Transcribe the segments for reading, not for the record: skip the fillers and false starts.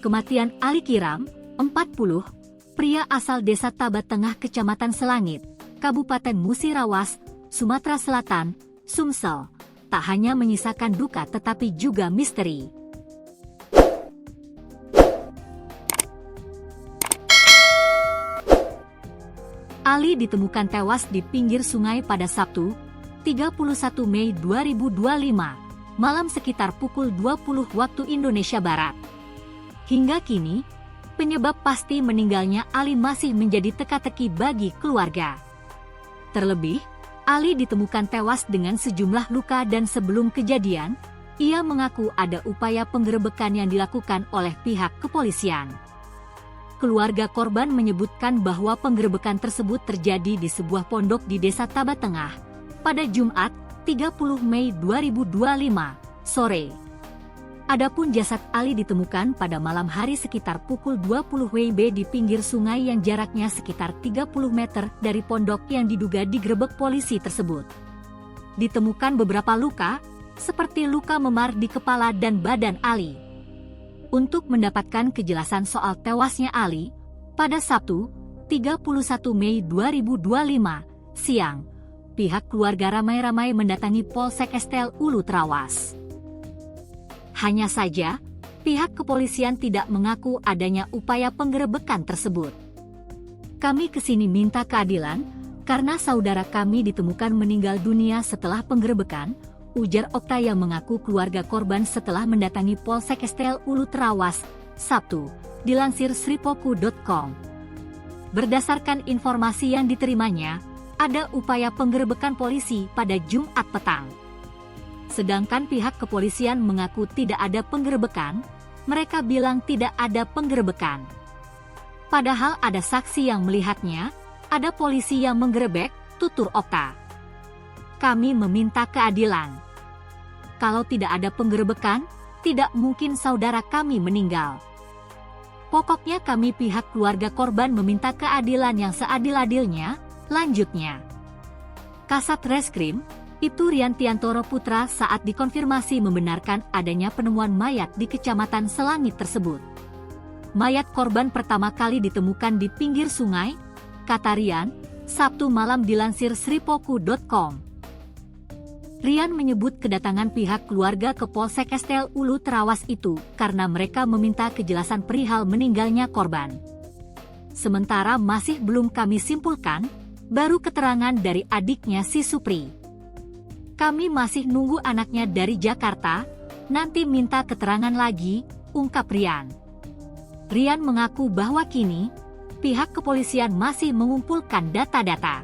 Kematian Ali Kiram, 40, pria asal desa Tabat Tengah Kecamatan Selangit, Kabupaten Musirawas, Sumatera Selatan, Sumsel, tak hanya menyisakan duka tetapi juga misteri. Ali ditemukan tewas di pinggir sungai pada Sabtu, 31 Mei 2025, malam sekitar pukul 20 waktu Indonesia Barat. Hingga kini, penyebab pasti meninggalnya Ali masih menjadi teka-teki bagi keluarga. Terlebih, Ali ditemukan tewas dengan sejumlah luka dan sebelum kejadian, ia mengaku ada upaya penggerebekan yang dilakukan oleh pihak kepolisian. Keluarga korban menyebutkan bahwa penggerebekan tersebut terjadi di sebuah pondok di Desa Tabat Tengah pada Jumat, 30 Mei 2025, sore. Adapun jasad Ali ditemukan pada malam hari sekitar pukul 20 WIB di pinggir sungai yang jaraknya sekitar 30 meter dari pondok yang diduga digerebek polisi tersebut. Ditemukan beberapa luka, seperti luka memar di kepala dan badan Ali. Untuk mendapatkan kejelasan soal tewasnya Ali, pada Sabtu, 31 Mei 2025, siang, pihak keluarga ramai-ramai mendatangi Polsek Estel Ulu Trawas. Hanya saja, pihak kepolisian tidak mengaku adanya upaya penggerebekan tersebut. Kami kesini minta keadilan, karena saudara kami ditemukan meninggal dunia setelah penggerebekan, ujar Okta yang mengaku keluarga korban setelah mendatangi Polsek Estel Ulu Trawas, Sabtu, dilansir sripoku.com. Berdasarkan informasi yang diterimanya, ada upaya penggerebekan polisi pada Jumat petang. Sedangkan pihak kepolisian mengaku tidak ada penggerebekan, mereka bilang tidak ada penggerebekan. Padahal ada saksi yang melihatnya, ada polisi yang menggerebek, tutur Okta. Kami meminta keadilan. Kalau tidak ada penggerebekan, tidak mungkin saudara kami meninggal. Pokoknya kami pihak keluarga korban meminta keadilan yang seadil-adilnya, lanjutnya. Kasat Reskrim, Ibtu Riantiantoro Putra saat dikonfirmasi membenarkan adanya penemuan mayat di Kecamatan Selangit tersebut. Mayat korban pertama kali ditemukan di pinggir sungai, kata Rian, Sabtu malam dilansir sripoku.com. Rian menyebut kedatangan pihak keluarga ke Polsek Estel Ulu Trawas itu karena mereka meminta kejelasan perihal meninggalnya korban. Sementara masih belum kami simpulkan, baru keterangan dari adiknya si Supri. Kami masih nunggu anaknya dari Jakarta, nanti minta keterangan lagi, ungkap Rian. Rian mengaku bahwa kini, pihak kepolisian masih mengumpulkan data-data.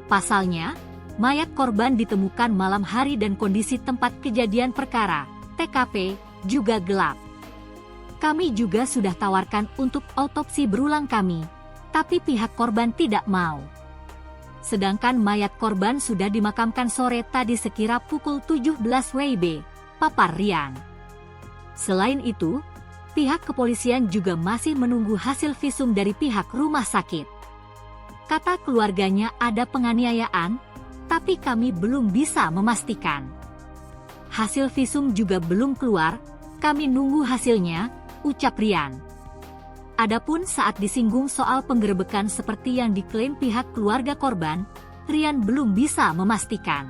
Pasalnya, mayat korban ditemukan malam hari dan kondisi tempat kejadian perkara, TKP, juga gelap. Kami juga sudah tawarkan untuk autopsi berulang kami, tapi pihak korban tidak mau. Sedangkan mayat korban sudah dimakamkan sore tadi sekira pukul 17 WIB, papar Rian. Selain itu, pihak kepolisian juga masih menunggu hasil visum dari pihak rumah sakit. Kata keluarganya ada penganiayaan, tapi kami belum bisa memastikan. Hasil visum juga belum keluar, kami nunggu hasilnya, ucap Rian. Adapun saat disinggung soal penggerebekan seperti yang diklaim pihak keluarga korban, Rian belum bisa memastikan.